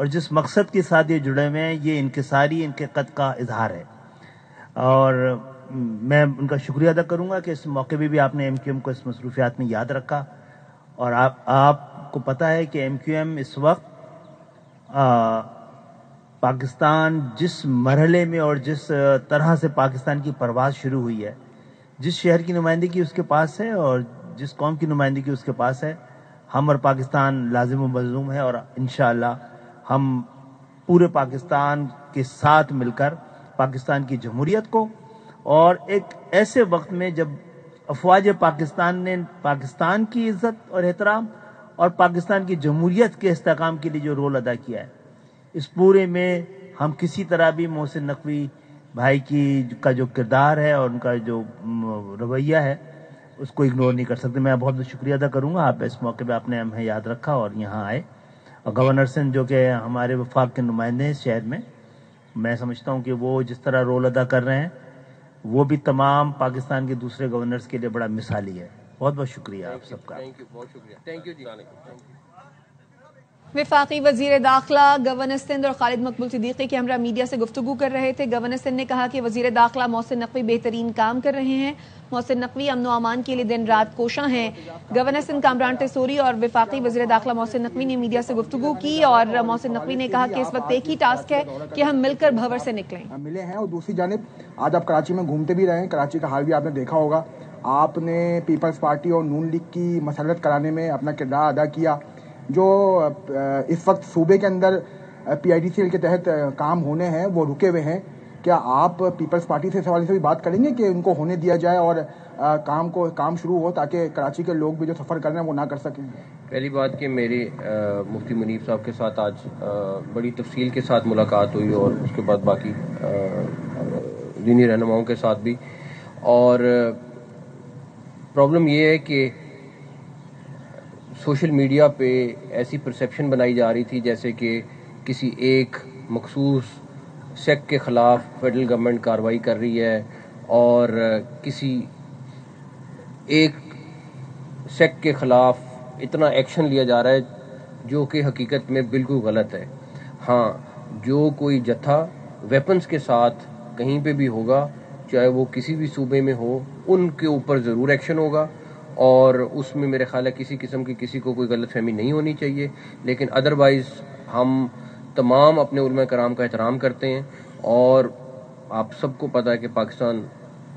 اور جس مقصد کے ساتھ یہ جڑے ہوئے ہیں، یہ انکساری ان کے قد کا اظہار ہے. اور میں ان کا شکریہ ادا کروں گا کہ اس موقع پہ بھی آپ نے ایم کیو ایم کو اس مصروفیات میں یاد رکھا. اور آپ کو پتہ ہے کہ ایم کیو ایم اس وقت پاکستان جس مرحلے میں اور جس طرح سے پاکستان کی پرواز شروع ہوئی ہے، جس شہر کی نمائندگی اس کے پاس ہے اور جس قوم کی نمائندگی اس کے پاس ہے، ہم اور پاکستان لازم و ملزوم ہے. اور انشاءاللہ ہم پورے پاکستان کے ساتھ مل کر پاکستان کی جمہوریت کو، اور ایک ایسے وقت میں جب افواج پاکستان نے پاکستان کی عزت اور احترام اور پاکستان کی جمہوریت کے استحکام کے لیے جو رول ادا کیا ہے، اس پورے میں ہم کسی طرح بھی محسن نقوی بھائی کا جو کردار ہے اور ان کا جو رویہ ہے اس کو اگنور نہیں کر سکتے. میں بہت بہت شکریہ ادا کروں گا. آپ اس موقع پہ آپ نے ہمیں یاد رکھا اور یہاں آئے. اور گورنر سندھ جو کہ ہمارے وفاق کے نمائندے ہیں اس شہر میں سمجھتا ہوں کہ وہ جس طرح رول ادا کر رہے ہیں وہ بھی تمام پاکستان کے دوسرے گورنرز کے لیے بڑا مثالی ہے. بہت بہت شکریہ آپ سب کا. بہت شکریہ. تھینک یو جی. وفاقی وزیر داخلہ گورنر سندھ اور خالد مقبول صدیقی کے ہمراہ میڈیا سے گفتگو کر رہے تھے. گورنر سندھ نے کہا کہ وزیر داخلہ محسن نقوی بہترین کام کر رہے ہیں. محسن نقوی امن و امان کے لیے دن رات کوشاں ہیں. گورنر سندھ کامران ٹیسوری اور وفاقی وزیر داخلہ محسن نقوی نے میڈیا سے گفتگو کی اور محسن نقوی نے کہا کہ اس وقت ایک ہی ٹاسک ہے کہ ہم مل کر بھنور سے نکلیں. ملے ہیں اور دوسری جانب آج آپ کراچی میں گھومتے بھی رہے ہیں. کراچی کا حال بھی آپ نے دیکھا ہوگا. آپ نے پیپلز پارٹی اور نون لیگ کی مسرت کرانے میں اپنا کردار ادا کیا. جو اس وقت صوبے کے اندر پی آئی ڈی سی ایل کے تحت کام ہونے ہیں وہ رکے ہوئے ہیں. کیا آپ پیپلز پارٹی سے اس حوالے سے بھی بات کریں گے کہ ان کو ہونے دیا جائے اور کام شروع ہو تاکہ کراچی کے لوگ بھی جو سفر کر رہے ہیں وہ نہ کر سکیں؟ پہلی بات کہ میری مفتی منیب صاحب کے ساتھ آج بڑی تفصیل کے ساتھ ملاقات ہوئی اور اس کے بعد باقی دینی رہنماؤں کے ساتھ بھی. اور پرابلم یہ ہے کہ سوشل میڈیا پہ ایسی پرسیپشن بنائی جا رہی تھی جیسے کہ کسی ایک مخصوص سیکٹ کے خلاف فیڈرل گورنمنٹ کارروائی کر رہی ہے اور کسی ایک سیکٹ کے خلاف اتنا ایکشن لیا جا رہا ہے جو کہ حقیقت میں بالکل غلط ہے. ہاں، جو کوئی جتھا ویپنز کے ساتھ کہیں پہ بھی ہوگا، چاہے وہ کسی بھی صوبے میں ہو، ان کے اوپر ضرور ایکشن ہوگا اور اس میں میرے خیال ہے کسی قسم کی کسی کو کوئی غلط فہمی نہیں ہونی چاہیے. لیکن ادروائز ہم تمام اپنے علماء کرام کا احترام کرتے ہیں اور آپ سب کو پتہ ہے کہ پاکستان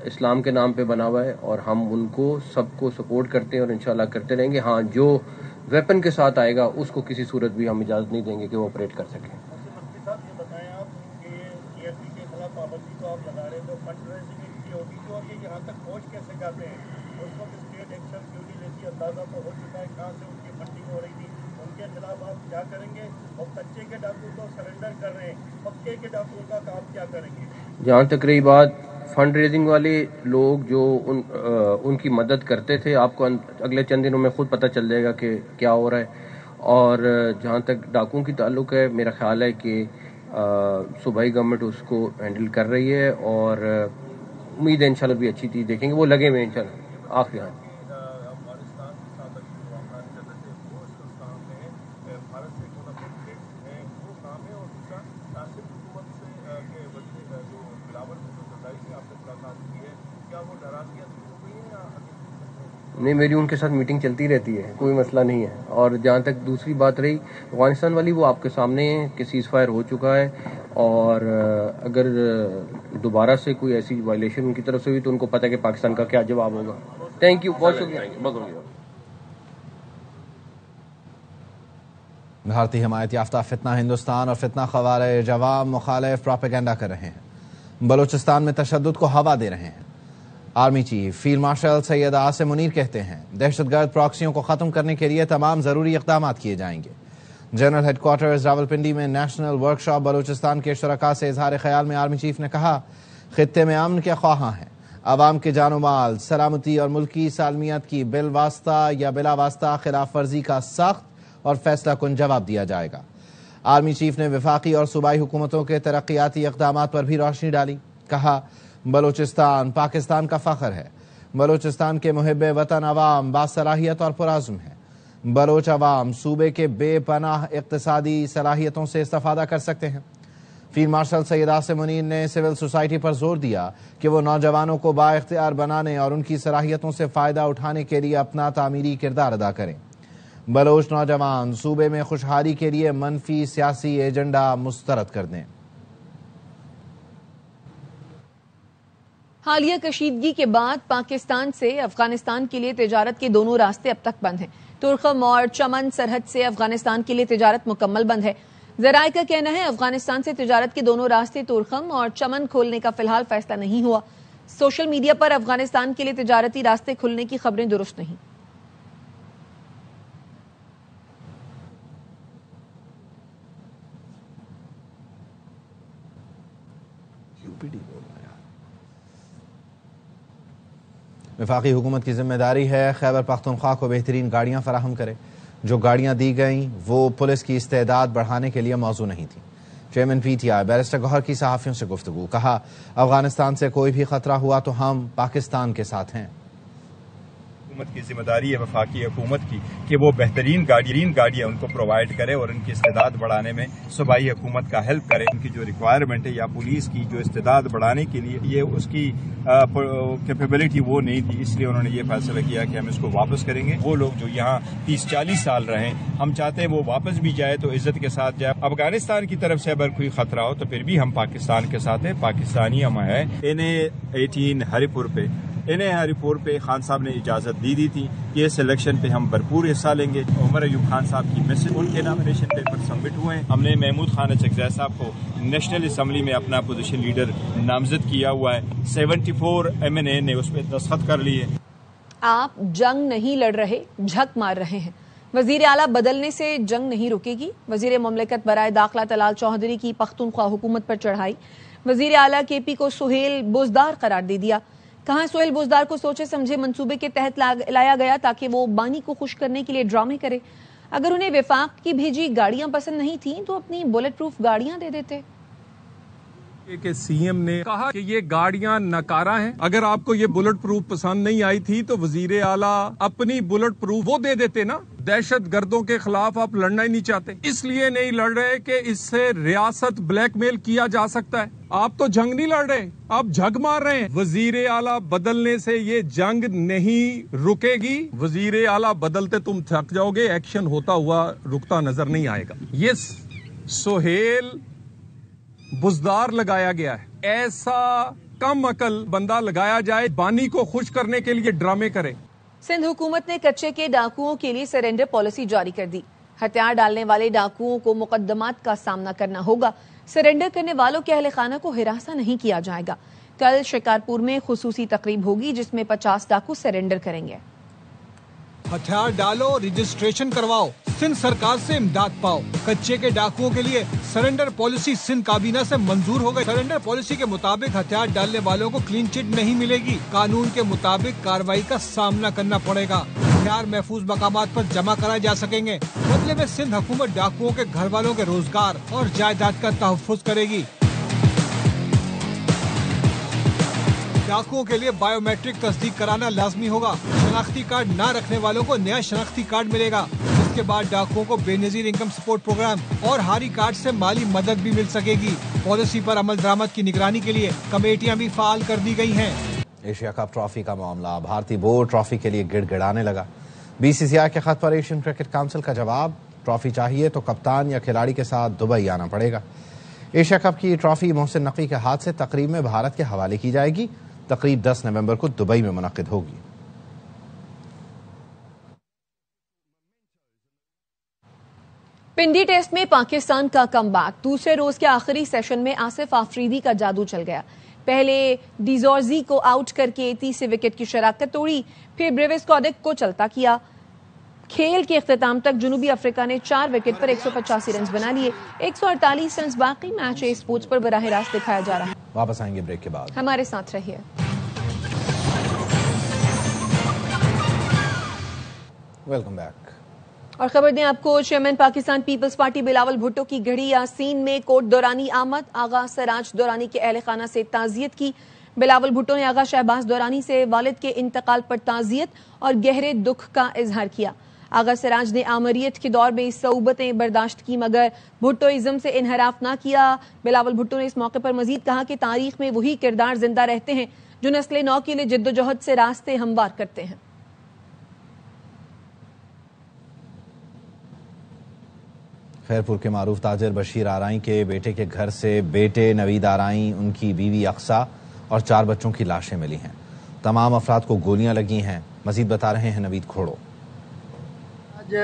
اسلام کے نام پہ بنا ہوا ہے اور ہم ان کو سب کو سپورٹ کرتے ہیں اور انشاءاللہ کرتے رہیں گے. ہاں، جو ویپن کے ساتھ آئے گا اس کو کسی صورت بھی ہم اجازت نہیں دیں گے کہ وہ آپریٹ کر سکیں. جہاں تک رہی بات فنڈ ریزنگ والے لوگ جو ان کی مدد کرتے تھے، آپ کو اگلے چند دنوں میں خود پتہ چل جائے گا کہ کیا ہو رہا ہے. اور جہاں تک ڈاکوؤں کی تعلق ہے، میرا خیال ہے کہ صوبائی گورنمنٹ اس کو ہینڈل کر رہی ہے اور امید ہے انشاءاللہ بھی اچھی چیز دیکھیں گے. وہ لگے ہوئے ہیں انشاءاللہ. آخری ہاں نہیں، میری ان کے ساتھ میٹنگ چلتی رہتی ہے، کوئی مسئلہ نہیں ہے. اور جہاں تک دوسری بات رہی افغانستان والی، وہ آپ کے سامنے ہے کہ سیز فائر ہو چکا ہے اور اگر دوبارہ سے کوئی ایسی وائلیشن ان کی طرف سے ہوئی تو ان کو پتہ ہے کہ پاکستان کا کیا جواب ہوگا. تھینک یو، بہت شکریہ. بھارتی حمایت یافتہ فتنہ ہندوستان اور فتنہ خوارج عوام مخالف پروپیگنڈا کر رہے ہیں، بلوچستان میں تشدد کو ہوا دے رہے ہیں. Army chief field marshal Syed Asim Munir کہتے ہیں دہشت گرد پراکسیوں کو ختم کرنے کے لیے تمام ضروری اقدامات کیے جائیں گے. جنرل ہیڈ کوارٹرز راولپنڈی میں نیشنل ورکشاپ بلوچستان کے شرکاء سے اظہار خیال میں آرمی چیف نے کہا خطے میں امن کے خواہاں ہیں، عوام کے جان و مال، سلامتی اور ملکی سالمیت کی بالواسطہ یا بلا واسطہ خلاف ورزی کا سخت اور فیصلہ کن جواب دیا جائے گا. آرمی چیف نے وفاقی اور صوبائی حکومتوں کے ترقیاتی اقدامات پر بھی روشنی ڈالی. کہا بلوچستان پاکستان کا فخر ہے، بلوچستان کے محب وطن عوام باصلاحیت اور پرعزم ہیں. بلوچ عوام صوبے کے بے پناہ اقتصادی صلاحیتوں سے استفادہ کر سکتے ہیں۔ فیلڈ مارشل سید عاصم منیر نے سول سوسائٹی پر زور دیا کہ وہ نوجوانوں کو با اختیار بنانے اور ان کی صلاحیتوں سے فائدہ اٹھانے کے لیے اپنا تعمیری کردار ادا کریں۔ بلوچ نوجوان صوبے میں خوشحالی کے لیے منفی سیاسی ایجنڈا مسترد کر دیں۔ حالیہ کشیدگی کے بعد پاکستان سے افغانستان کے لیے تجارت کے دونوں راستے اب تک بند ہیں۔ ترخم اور چمن سرحد سے افغانستان کے لیے تجارت مکمل بند ہے۔ ذرائع کا کہنا ہے افغانستان سے تجارت کے دونوں راستے ترخم اور چمن کھولنے کا فی الحال فیصلہ نہیں ہوا۔ سوشل میڈیا پر افغانستان کے لیے تجارتی راستے کھلنے کی خبریں درست نہیں۔ وفاقی حکومت کی ذمہ داری ہے خیبر پختونخوا کو بہترین گاڑیاں فراہم کرے۔ جو گاڑیاں دی گئیں وہ پولیس کی استعداد بڑھانے کے لیے موزوں نہیں تھیں۔ Chairman P T I barrister Gohar کی صحافیوں سے گفتگو، کہا افغانستان سے کوئی بھی خطرہ ہوا تو ہم پاکستان کے ساتھ ہیں۔ حکومت کی ذمہ داری ہے وفاقی حکومت کی کہ وہ بہترین گاڑیاں ان کو پرووائڈ کرے اور ان کی استعداد بڑھانے میں صوبائی حکومت کا ہیلپ کرے۔ ان کی جو ریکوائرمنٹ ہے یا پولیس کی جو استعداد بڑھانے کے لیے یہ اس کی کیپیبلٹی وہ نہیں تھی، اس لیے انہوں نے یہ فیصلہ کیا کہ ہم اس کو واپس کریں گے۔ وہ لوگ جو یہاں 30-40 سال رہے، ہم چاہتے ہیں وہ واپس بھی جائے تو عزت کے ساتھ جائے۔ افغانستان کی طرف سے اگر کوئی خطرہ ہو تو پھر بھی ہم پاکستان کے ساتھ ہیں، پاکستانی ہم ہیں۔ انہیں ہری پور پہ خان صاحب نے اجازت دی تھی کہ اس الیکشن پہ ہم بھرپور حصہ لیں گے۔ عمر ایوب خان صاحب کی مسج، ان کے نامینیشن پیپر سبمٹ ہوئے ہیں۔ ہم نے محمود خان اچکزئی صاحب کو نیشنل اسمبلی میں اپنا اپوزیشن لیڈر نامزد کیا ہوا ہے۔ 74 MNA نے اس پہ دستخط کر لیے۔ آپ جنگ نہیں لڑ رہے، جھک مار رہے ہیں۔ وزیر اعلیٰ بدلنے سے جنگ نہیں رکے گی۔ وزیر مملکت برائے داخلہ طلال چودھری کی پختونخوا حکومت پر چڑھائی۔ وزیر اعلیٰ کے پی کو سہیل بزدار قرار دے دیا۔ کہاں سہیل بزدار کو سوچے سمجھے منصوبے کے تحت لایا گیا تاکہ وہ بانی کو خوش کرنے کے لیے ڈرامے کرے۔ اگر انہیں وفاق کی بھیجی گاڑیاں پسند نہیں تھیں تو اپنی بلٹ پروف گاڑیاں دے دیتے۔ کہ سی ایم نے کہا کہ یہ گاڑیاں ناکارہ ہیں، اگر آپ کو یہ بلٹ پروف پسند نہیں آئی تھی تو وزیر اعلیٰ اپنی بلٹ پروف وہ دے دیتے نا۔ دہشت گردوں کے خلاف آپ لڑنا ہی نہیں چاہتے، اس لیے نہیں لڑ رہے کہ اس سے ریاست بلیک میل کیا جا سکتا ہے۔ آپ تو جنگ نہیں لڑ رہے، آپ جھگ مار رہے ہیں۔ وزیر اعلیٰ بدلنے سے یہ جنگ نہیں رکے گی۔ وزیر اعلیٰ بدلتے تم تھک جاؤ گے، ایکشن ہوتا ہوا رکتا نظر نہیں آئے گا۔ یہ سہیل بزدار لگایا گیا ہے، ایسا کم عقل بندہ لگایا جائے بانی کو خوش کرنے کے لیے ڈرامے کرے۔ سندھ حکومت نے کچے کے ڈاکوؤں کے لیے سرنڈر پالیسی جاری کر دی۔ ہتھیار ڈالنے والے ڈاکوؤں کو مقدمات کا سامنا کرنا ہوگا۔ سرنڈر کرنے والوں کے اہل خانہ کو ہراساں نہیں کیا جائے گا۔ کل شکارپور میں خصوصی تقریب ہوگی جس میں 50 ڈاکو سرنڈر کریں گے۔ ہتھیار ڈالو، رجسٹریشن کرواؤ، سندھ سرکار سے امداد پاؤ۔ کچے کے ڈاکوؤں کے لیے سرنڈر پالیسی سندھ کابینہ سے منظور ہو گئی۔ سرنڈر پالیسی کے مطابق ہتھیار ڈالنے والوں کو کلین چٹ نہیں ملے گی۔ قانون کے مطابق کارروائی کا سامنا کرنا پڑے گا۔ ہتھیار محفوظ مقامات پر جمع کرائے جا سکیں گے۔ بدلے میں سندھ حکومت ڈاکوؤں کے گھر والوں کے روزگار اور جائیداد کا تحفظ کرے گی۔ ڈاکوؤں کے لیے بایو میٹرک تصدیق کرانا لازمی ہوگا۔ شناختی کارڈ نہ رکھنے والوں کو نیا شناختی کارڈ ملے گا۔ اس کے بعد ڈاکوؤں کو بے نظیر انکم سپورٹ پروگرام اور ہاری کارڈ سے مالی مدد بھی مل سکے گی۔ پالیسی پر عمل درآمد کی نگرانی کے لیے کمیٹیاں بھی فعال کر دی گئی ہیں۔ ایشیا کپ ٹرافی کا معاملہ بھارتی بورڈ ٹرافی کے لیے گڑ گڑانے لگا۔ BCCI کے خط پر ایشین کرکٹ کونسل کا جواب، ٹرافی چاہیے تو کپتان یا کھلاڑی کے ساتھ دبئی آنا پڑے گا۔ ایشیا کپ کی ٹرافی محسن نقوی کے ہاتھ سے تقریب میں بھارت کے حوالے کی جائے گی۔ تقریب 10 نومبر کو دبئی میں منعقد ہوگی۔ پنڈی ٹیسٹ میں پاکستان کا کم بیک۔ دوسرے روز کے آخری سیشن میں آصف آفریدی کا جادو چل گیا۔ پہلے ڈیزورزی کو آؤٹ کر کے 30 وکٹ کی شراکت توڑی، پھر بریوس کوڈک کو چلتا کیا۔ کھیل کے اختتام تک جنوبی افریقہ نے 4 وکٹ پر 185 رنز بنا لیے۔ 148 رنز باقی۔ میچ اے اسپورٹس پر براہ راست دکھایا جا رہا ہے۔ واپس آئیں گے بریک کے بعد، ہمارے ساتھ رہیے۔ Welcome back. اور خبر دیں آپ کو، چیئرمین پاکستان پیپلز پارٹی بلاول بھٹو کی گھڑی یاسین میں کوٹ دورانی آمد۔ آغا سراج دورانی کے اہل خانہ سے تعزیت کی۔ بلاول بھٹو نے آغا شہباز دورانی سے والد کے انتقال پر تعزیت اور گہرے دکھ کا اظہار کیا۔ آغا سراج نے آمریت کے دور میں صعوبتیں برداشت کی مگر بھٹوازم سے انحراف نہ کیا. بلاول بھٹو نے اس موقع پر مزید کہا کہ تاریخ میں وہی کردار زندہ رہتے ہیں جو نسل نو کے لیے جد و جہد سے راستے ہموار کرتے ہیں. خیرپور کے معروف تاجر بشیر آرائیں کے بیٹے کے گھر سے بیٹے نوید آرائیں، ان کی بیوی اقصیٰ اور 4 بچوں کی لاشیں ملی ہیں. تمام افراد کو گولیاں لگی ہیں. مزید بتا رہے ہیں نوید کھوڑو. آج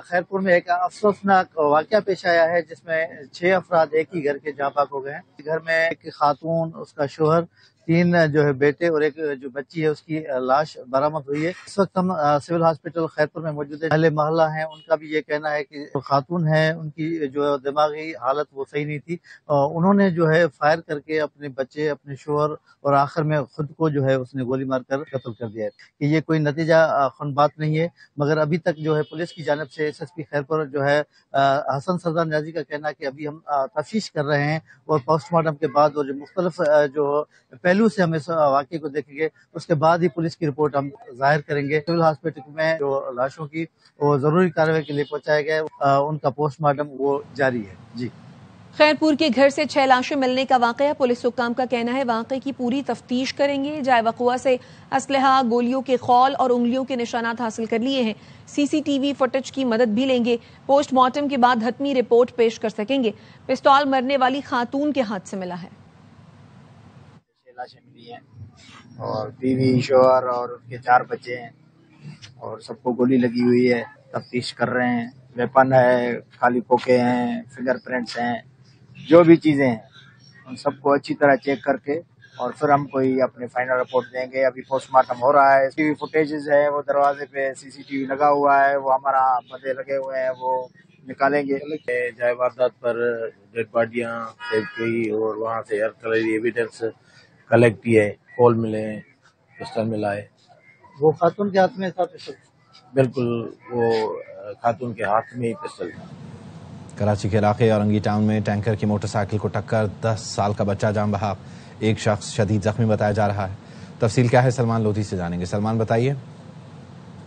خیرپور میں ایک افسوسناک واقعہ پیش آیا ہے جس میں 6 افراد ایک ہی گھر کے جاں بحق ہو گئے ہیں. گھر میں ایک خاتون، اس کا شوہر، 3 جو ہے بیٹے اور ایک جو بچی ہے اس کی لاش برآمد ہوئی ہے. اس وقت ہم سول ہاسپٹل خیرپور میں موجود ہیں. اہل محلہ ہیں، ان کا بھی یہ کہنا ہے کہ خاتون ہے ان کی جو دماغی حالت وہ صحیح نہیں تھی. انہوں نے جو ہے فائر کر کے اپنے بچے، اپنے شوہر اور آخر میں خود کو جو ہے اس نے گولی مار کر قتل کر دیا ہے. کہ یہ کوئی نتیجہ خون بات نہیں ہے، مگر ابھی تک جو ہے پولیس کی جانب سے SSP خیرپور جو ہے حسن سردار نیازی کا کہنا ہے کہ ابھی ہم تفتیش کر رہے ہیں اور پوسٹ مارٹم کے بعد اور جو مختلف جو پہلو سے ہم اس واقعے کو دیکھیں گے اس کے بعد ہی پولیس کی رپورٹ ہم ظاہر کریں گے. سول ہاسپٹل میں جو لاشوں کی وہ ضروری کارروائی کے لیے پہنچایا گیا ہے، ان کا پوسٹ مارٹم وہ جاری ہے. جی، خیرپور کے گھر سے 6 لاشیں ملنے کا واقعہ، پولیس حکام کا کہنا ہے واقعے کی پوری تفتیش کریں گے. جائے وقوع سے اسلحہ، گولیوں کے خول اور انگلیوں کے نشانات حاصل کر لیے ہیں. CCTV فوٹیج کی مدد بھی لیں گے. پوسٹ مارٹم کے بعد حتمی رپورٹ پیش کر سکیں گے. پستول مرنے والی خاتون کے ہاتھ سے ملا ہے. 6 لاشیں ملی ہیں اور بیوی، شوہر اور ان کے 4 بچے ہیں اور سب کو گولی لگی ہوئی ہے. تفتیش کر رہے ہیں. ویپن ہے، خالی پوکے ہیں، فنگر پرنٹس ہیں، جو بھی چیزیں ہیں ان سب کو اچھی طرح چیک کر کے اور پھر ہم کوئی اپنے فائنل رپورٹ دیں گے. ابھی پوسٹ مارٹم ہو رہا ہے. TV فوٹیجز ہے، وہ دروازے پہ CCTV لگا ہوا ہے، وہ ہمارا بندے لگے ہوئے ہیں، وہ نکالیں گے. جائے واردات پر ڈیڈ باڈیاں سیو کی اور وہاں سے ہر طرح کی ایویڈنس کلیکٹ کی ہے. کھول ملے ہیں، پسٹل ملا ہے. وہ خاتون کے ہاتھ میں تھا پسٹل؟ بالکل، وہ خاتون کے ہاتھ میں ہی پسٹل تھا. کراچی کے علاقے اورنگی ٹاؤن میں ٹینکر کی موٹر سائیکل کو ٹکر، 10 سال کا بچہ جاں بحق، ایک شخص شدید زخمی بتایا جا رہا ہے. تفصیل کیا ہے سلمان لودھی سے جانیں گے. سلمان بتائیے.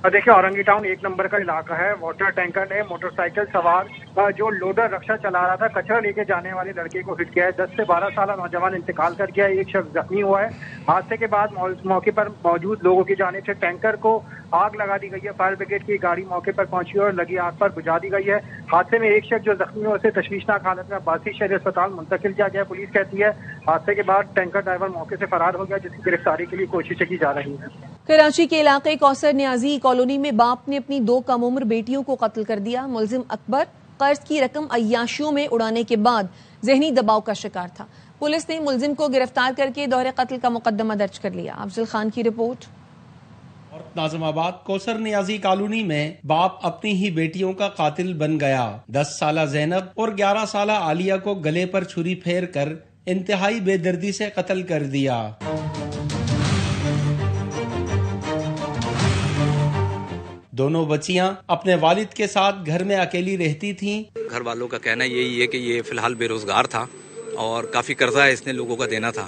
دیکھیں، اورنگی ٹاؤن 1 نمبر کا علاقہ ہے. واٹر ٹینکر نے موٹر سائیکل سوار جو لوڈر رکشا چلا رہا تھا کچرا لے کے جانے والے لڑکے کو ہٹ کیا ہے. 10 سے 12 سالہ نوجوان انتقال کر گیا ہے. ایک شخص زخمی ہوا ہے. حادثے کے بعد موقع پر موجود لوگوں کی جانب سے ٹینکر کو آگ لگا دی گئی ہے. فائر بریگیڈ کی گاڑی موقع پر پہنچی اور لگی آگ پر بجھا دی گئی ہے. حادثے میں ایک شخص جو زخمی ہوا اسے تشویشناک حالت میں عباسی شہری اسپتال منتقل کیا گیا. پولیس کہتی ہے حادثے کے بعد ٹینکر ڈرائیور موقع سے فرار ہو گیا، جس کی گرفتاری کے لیے کوششیں کی جا رہی ہیں. کراچی کے علاقے کوثر نیازی کالونی میں باپ نے اپنی 2 کم عمر بیٹیوں کو قتل کر دیا. ملزم اکبر قرض کی رقم عیاشیوں میں اڑانے کے بعد ذہنی دباؤ کا شکار تھا. پولیس نے ملزم کو گرفتار کر کے دوہرے قتل کا مقدمہ درج کر لیا. افضل خان کی رپورٹ. اور ناظم آباد کوثر نیازی کالونی میں باپ اپنی ہی بیٹیوں کا قاتل بن گیا. 10 سالہ زینب اور 11 سالہ عالیہ کو گلے پر چھری پھیر کر انتہائی بے دردی سے قتل کر دیا. دونوں بچیاں اپنے والد کے ساتھ گھر میں اکیلی رہتی تھیں. گھر والوں کا کہنا یہی ہے کہ یہ فی الحال بے روزگار تھا اور کافی قرضہ اس نے لوگوں کا دینا تھا،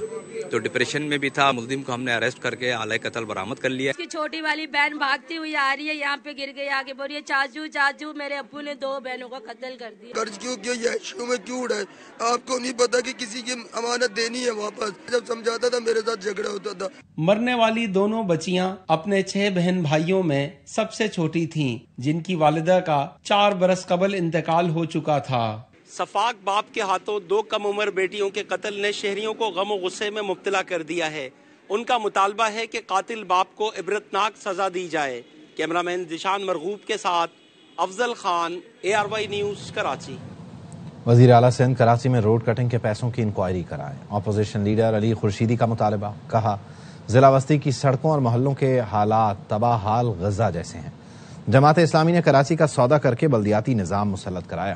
تو ڈپریشن میں بھی تھا. ملزم کو ہم نے اریسٹ کر کے آلۂ قتل برآمد کر لیا. اس کی چھوٹی والی بہن بھاگتی ہوئی آ رہی ہے، یہاں پہ گر گئی، آگے بول رہی ہے چاچو چاچو میرے ابو نے 2 بہنوں کا قتل کر دیا. قرض کیوں کیا، عیاشیوں میں کیوں اڑائے؟ آپ کو نہیں پتا کہ کسی کی امانت دینی ہے واپس؟ جب سمجھاتا تھا میرے ساتھ جھگڑا ہوتا تھا. مرنے والی دونوں بچیاں اپنے 6 بہن بھائیوں میں سب سے چھوٹی تھیں، جن کی والدہ کا 4 برس قبل انتقال ہو چکا تھا. صفاق باپ کے ہاتھوں 2 کم عمر بیٹیوں کے قتل نے شہریوں کو غم و غصے میں مبتلا کر دیا ہے. ان کا مطالبہ ہے کہ قاتل باپ کو عبرتناک سزا دی جائے. کیمرہ مین ذیشان مرغوب کے ساتھ افضل خان، ARY نیوز، کراچی. وزیر اعلیٰ سندھ کراچی میں روڈ کٹنگ کے پیسوں کی انکوائری کرائے. اپوزیشن لیڈر علی خورشیدی کا مطالبہ. کہا ضلع وسطی کی سڑکوں اور محلوں کے حالات تباہ حال غزہ جیسے ہیں. جماعت اسلامی نے کراچی کا سودا کر کے بلدیاتی نظام مسلط کرایا.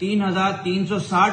3,360